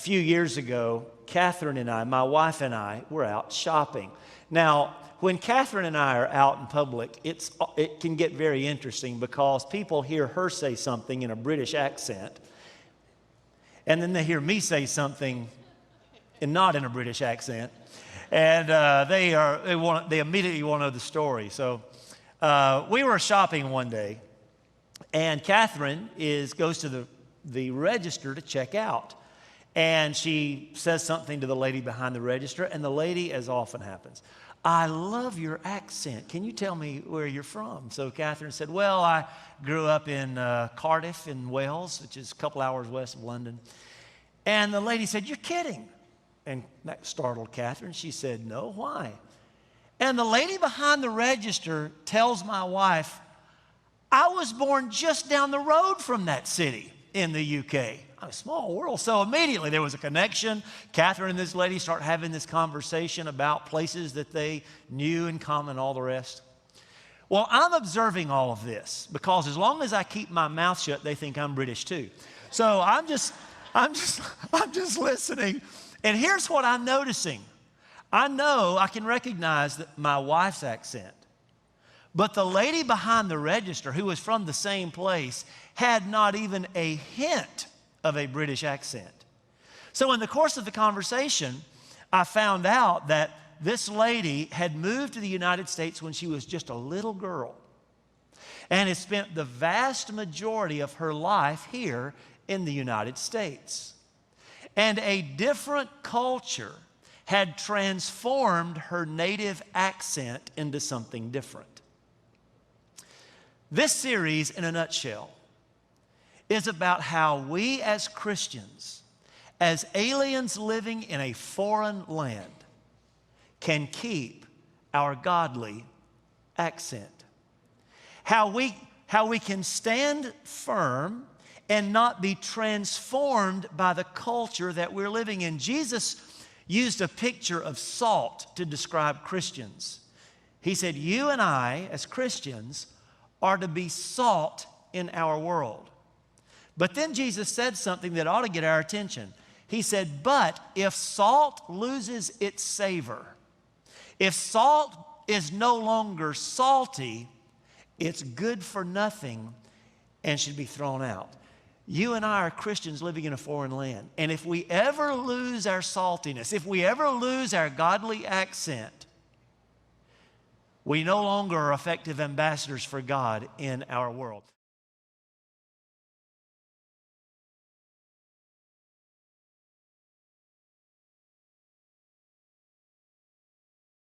few years ago, Catherine and I, my wife and I, were out shopping. Now, when Catherine and I are out in public, it can get very interesting because people hear her say something in a British accent, and then they hear me say something and not in a British accent, and they immediately want to know the story. So we were shopping one day, and Catherine goes to the register to check out. And she says something to the lady behind the register, and the lady, as often happens, "I love your accent. Can you tell me where you're from?" So Catherine said, "Well, I grew up in Cardiff in Wales, which is a couple hours west of London." And the lady said, "You're kidding." And that startled Catherine. She said, "No, why?" And the lady behind the register tells my wife, "I was born just down the road from that city in the UK." A small world. So immediately there was a connection. Catherine and this lady start having this conversation about places that they knew in common, all the rest. Well, I'm observing all of this because as long as I keep my mouth shut, they think I'm British too. So I'm just listening. And here's what I'm noticing. I know I can recognize my wife's accent. But the lady behind the register, who was from the same place, had not even a hint of a British accent. So in the course of the conversation, I found out that this lady had moved to the United States when she was just a little girl and had spent the vast majority of her life here in the United States. And a different culture had transformed her native accent into something different. This series, in a nutshell, is about how we as Christians, as aliens living in a foreign land, can keep our godly accent. How we can stand firm and not be transformed by the culture that we're living in. Jesus used a picture of salt to describe Christians. He said, you and I, as Christians, are to be salt in our world. But then Jesus said something that ought to get our attention. He said, but if salt loses its savor, if salt is no longer salty, it's good for nothing and should be thrown out. You and I are Christians living in a foreign land. And if we ever lose our saltiness, if we ever lose our godly accent, we no longer are effective ambassadors for God in our world.